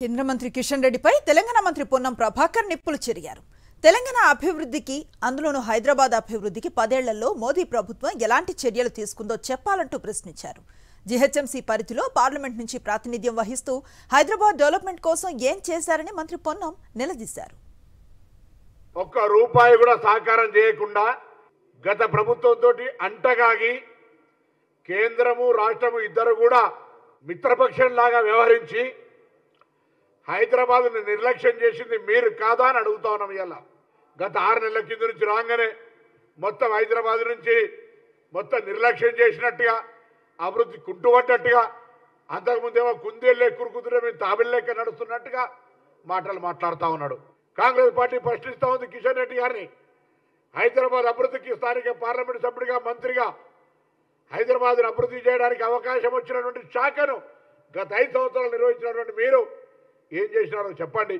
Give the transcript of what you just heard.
కేంద్ర మంత్రి కిషన్ రెడ్డిపై తెలంగాణ మంత్రి పొన్నం ప్రభాకర్ నిప్పులు చెరిగారు. తెలంగాణ అభివృద్ధికి అందులోనూ హైదరాబాద్ అభివృద్ధికి 10 ఏళ్లలో మోదీ ప్రభుత్వం ఎలాంటి చర్యలు తీసుకుందో చెప్పాలంటూ ప్రశ్నించారు. జీహెచ్ఎంసీ పరిధిలో పార్లమెంట్ నుంచి ప్రాతినిధ్యం వహిస్తూ హైదరాబాద్ డెవలప్మెంట్ కోసం ఏం చేశారని మంత్రి పొన్నం నిలదీశారు. ఒక్క రూపాయి కూడా సహకారం చేయకుండా గత ప్రభుత్వంతో అంటగాగి కేంద్రము రాష్ట్రము ఇద్దరు కూడా మిత్రపక్షంలాగా వ్యవహరించి హైదరాబాద్ను నిర్లక్ష్యం చేసింది మీరు కాదా అని అడుగుతా ఉన్నాం. ఇలా గత 6 నెలల కింద నుంచి రాగానే మొత్తం హైదరాబాద్ నుంచి మొత్తం నిర్లక్ష్యం చేసినట్టుగా, అభివృద్ధి కుంటుపడ్డట్టుగా, అంతకుముందేమో కుందేళ్ళే కురుకుతురే మేము తాబిళ్ళేక నడుస్తున్నట్టుగా మాటలు మాట్లాడుతూ ఉన్నాడు. కాంగ్రెస్ పార్టీ ప్రశ్నిస్తూ ఉంది కిషన్ రెడ్డి గారిని. హైదరాబాద్ అభివృద్ధికి స్థానిక పార్లమెంటు సభ్యుడిగా, మంత్రిగా హైదరాబాద్ను అభివృద్ధి చేయడానికి అవకాశం వచ్చినటువంటి శాఖను గత 5 సంవత్సరాలు నిర్వహించినటువంటి మీరు ఏం చేసినారో చెప్పండి.